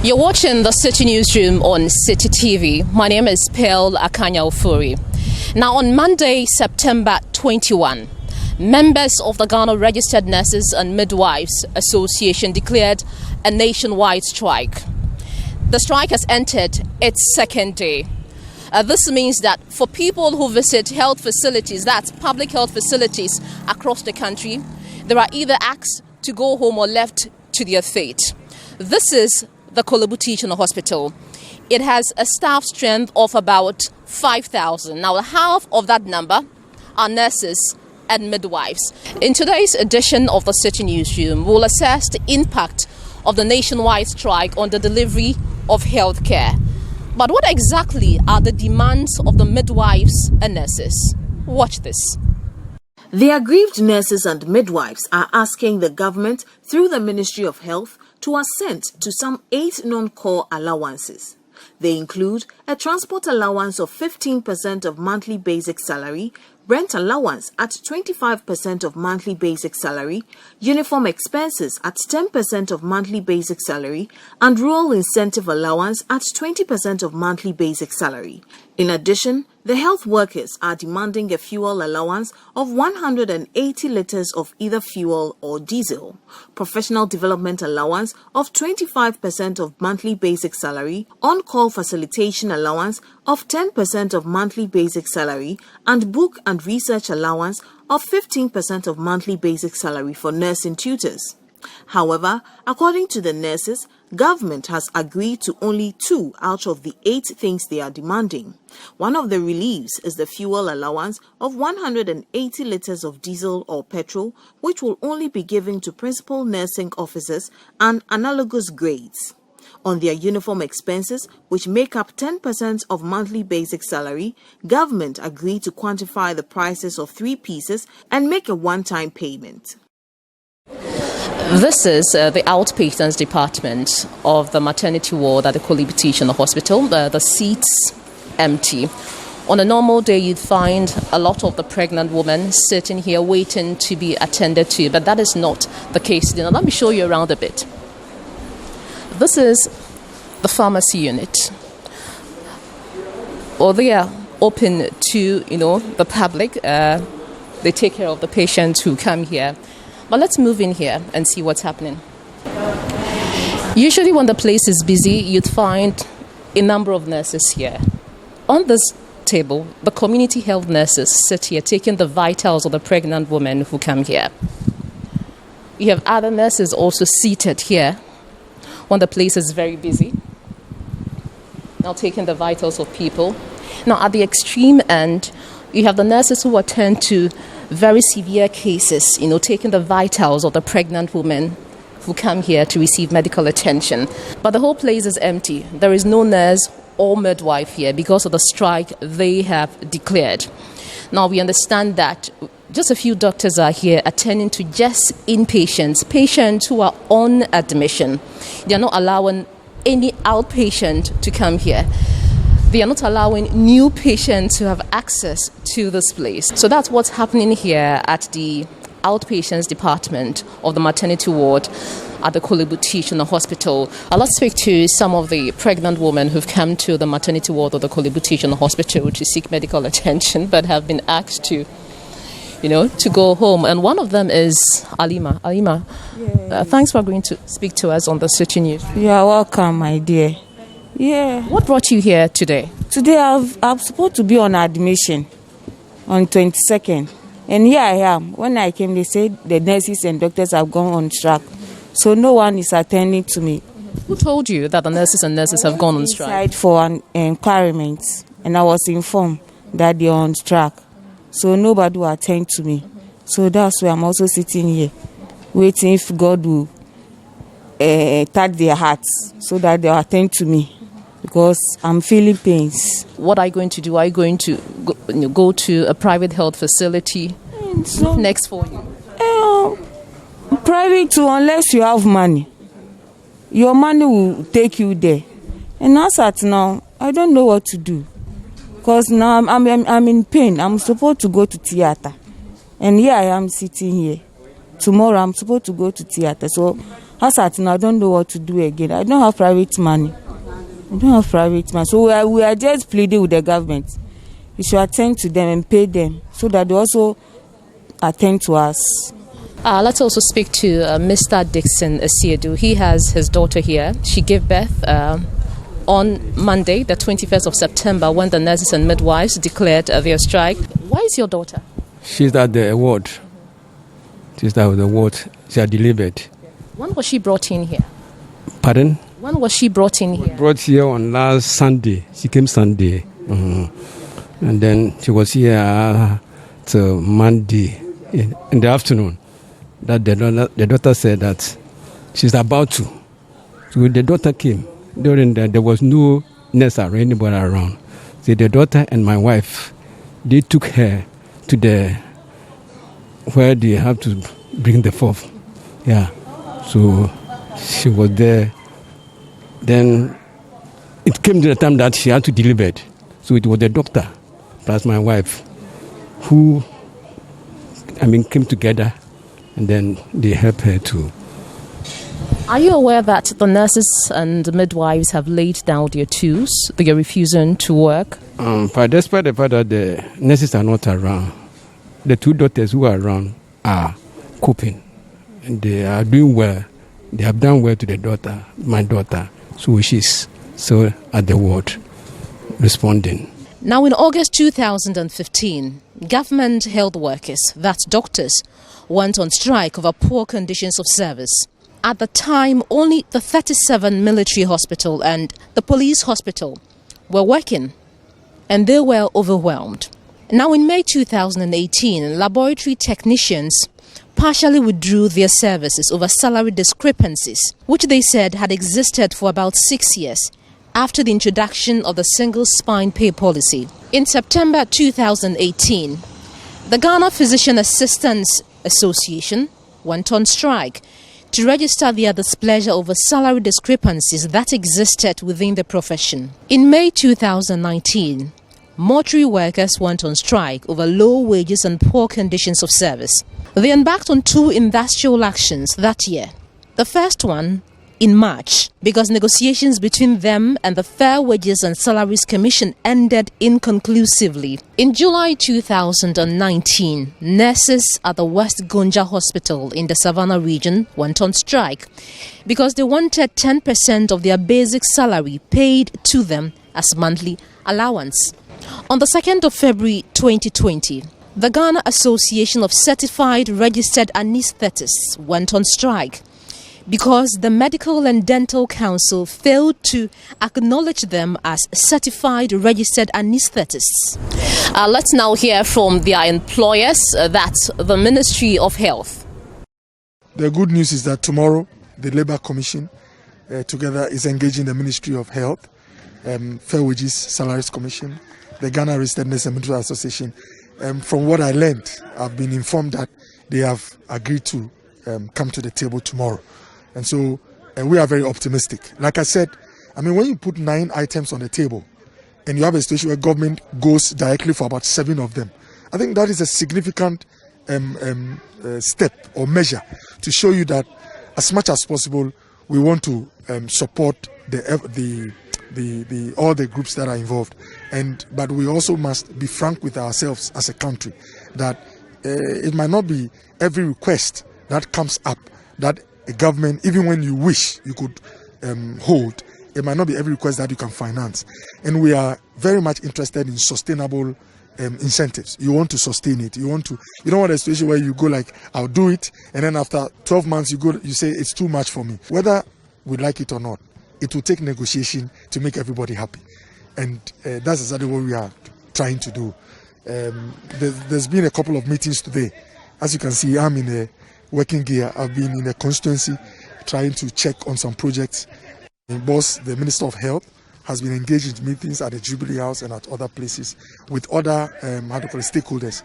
You're watching the Citi Newsroom on Citi TV. My name is Pearl Akanya-Ofuri. Now, on Monday, September 21, members of the Ghana Registered Nurses and Midwives Association declared a nationwide strike. The strike has entered its second day. This means that for people who visit health facilities, that's public health facilities across the country, they are either asked to go home or left to their fate. This is the Korle-Bu Teaching Hospital. It has a staff strength of about 5,000. Now, half of that number are nurses and midwives. In today's edition of the Citi Newsroom, we'll assess the impact of the nationwide strike on the delivery of health care. But what exactly are the demands of the midwives and nurses? Watch this. The aggrieved nurses and midwives are asking the government, through the Ministry of Health, to assent to some 8 non-core allowances. They include a transport allowance of 15% of monthly basic salary, rent allowance at 25% of monthly basic salary, uniform expenses at 10% of monthly basic salary, and rural incentive allowance at 20% of monthly basic salary. In addition, the health workers are demanding a fuel allowance of 180 litres of either fuel or diesel, professional development allowance of 25% of monthly basic salary, on-call facilitation allowance of 10% of monthly basic salary, and book and research allowance of 15% of monthly basic salary for nursing tutors. However, according to the nurses, government has agreed to only 2 out of the 8 things they are demanding. One of the reliefs is the fuel allowance of 180 litres of diesel or petrol, which will only be given to principal nursing officers and analogous grades. On their uniform expenses, which make up 10% of monthly basic salary, government agreed to quantify the prices of 3 pieces and make a one-time payment. This is the outpatients department of the maternity ward at the Okoe Boye Hospital. The seats empty. On a normal day, you'd find a lot of the pregnant women sitting here waiting to be attended to, but that is not the case. Now, let me show you around a bit. This is the pharmacy unit. They are open to the public. They take care of the patients who come here. But let's move in here and see what's happening. Usually when the place is busy, you'd find a number of nurses here. On this table, the community health nurses sit here taking the vitals of the pregnant women who come here. You have other nurses also seated here when the place is very busy, now taking the vitals of people. Now at the extreme end, you have the nurses who attend to very severe cases, taking the vitals of the pregnant women who come here to receive medical attention. But the whole place is empty. There is no nurse or midwife here because of the strike they have declared. Now we understand that just a few doctors are here attending to just inpatients, patients who are on admission. They are not allowing any outpatient to come here. They are not allowing new patients to have access to this place. So that's what's happening here at the outpatients department of the maternity ward at the Korle-Bu Teaching Hospital. Let's speak to some of the pregnant women who've come to the maternity ward of the Korle-Bu Teaching Hospital to seek medical attention but have been asked to go home. And one of them is Alima. Alima, thanks for agreeing to speak to us on the Citi News. You are welcome, my dear. Yeah. What brought you here today? Today I'm supposed to be on admission on 22nd. And here I am. When I came, they said the nurses and doctors have gone on strike. So no one is attending to me. Who told you that the nurses have gone on strike? I for an enquiry, and I was informed that they are on strike. So nobody will attend to me. So that's why I'm also sitting here, waiting if God will touch their hearts so that they'll attend to me. Because I'm feeling pains. What are you going to do? Are you going to go to a private health facility? So, next for you? Private too, unless you have money. Your money will take you there. And as at now, I don't know what to do. Because now I'm in pain. I'm supposed to go to theater. And here I am sitting here. Tomorrow I'm supposed to go to theater. So As at now, I don't know what to do again. I don't have private money. So we are just pleading with the government. We should attend to them and pay them so that they also attend to us. Let's also speak to Mr. Dixon Asiedu. He has his daughter here. She gave birth on Monday, the 21st of September, when the nurses and midwives declared their strike. Why is your daughter? She's at the ward. She had delivered. When was she brought in here? Pardon? When was she brought in here? Brought here on last Sunday. She came Sunday. And then she was here till Monday in the afternoon. That the daughter said that she's about to. So the daughter came. During that, there was no nurse or anybody around. So the daughter and my wife, they took her to where they have to bring the forth. Yeah. So she was there. Then it came to the time that she had to deliver. So it was the doctor plus my wife who, came together, and then they helped her to. Are you aware that the nurses and midwives have laid down their tools? They are refusing to work? Despite the fact that the nurses are not around, the two daughters who are around are coping. And they are doing well. They have done well to my daughter. So she's still at the ward responding. Now, in August 2015, government health workers, that's doctors, went on strike over poor conditions of service. At the time, only the 37 military hospital and the police hospital were working, and they were overwhelmed. Now, in May 2018, laboratory technicians partially withdrew their services over salary discrepancies, which they said had existed for about 6 years after the introduction of the single spine pay policy. In September 2018, the Ghana Physician Assistants Association went on strike to register their displeasure over salary discrepancies that existed within the profession. In May 2019, mortuary workers went on strike over low wages and poor conditions of service. They embarked on 2 industrial actions that year. The first one in March, because negotiations between them and the Fair Wages and Salaries Commission ended inconclusively. In July 2019, nurses at the West Gonja Hospital in the Savannah region went on strike because they wanted 10% of their basic salary paid to them as monthly allowance. On the 2nd of February 2020, the Ghana Association of Certified Registered Anaesthetists went on strike because the Medical and Dental Council failed to acknowledge them as certified registered anaesthetists. Let's now hear from their employers, that's the Ministry of Health. The good news is that tomorrow the Labour Commission together is engaging the Ministry of Health, Fair Wages Salaries Commission, the Ghana Registered Nurses and Midwives Association. From what I learned, I've been informed that they have agreed to come to the table tomorrow. And so we are very optimistic. Like I said, when you put 9 items on the table and you have a situation where government goes directly for about 7 of them, I think that is a significant step or measure to show you that as much as possible we want to support all the groups that are involved. But we also must be frank with ourselves as a country that it might not be every request that comes up that a government, even when you wish you could hold, it might not be every request that you can finance. And we are very much interested in sustainable incentives. You want to sustain it. You don't want a situation where you go like, I'll do it, and then after 12 months you say it's too much for me. Whether we like it or not, it will take negotiation to make everybody happy. And that's exactly what we are trying to do. There's been a couple of meetings today. As you can see, I'm in a working gear. I've been in a constituency trying to check on some projects. And boss, the Minister of Health, has been engaged in meetings at the Jubilee House and at other places with other stakeholders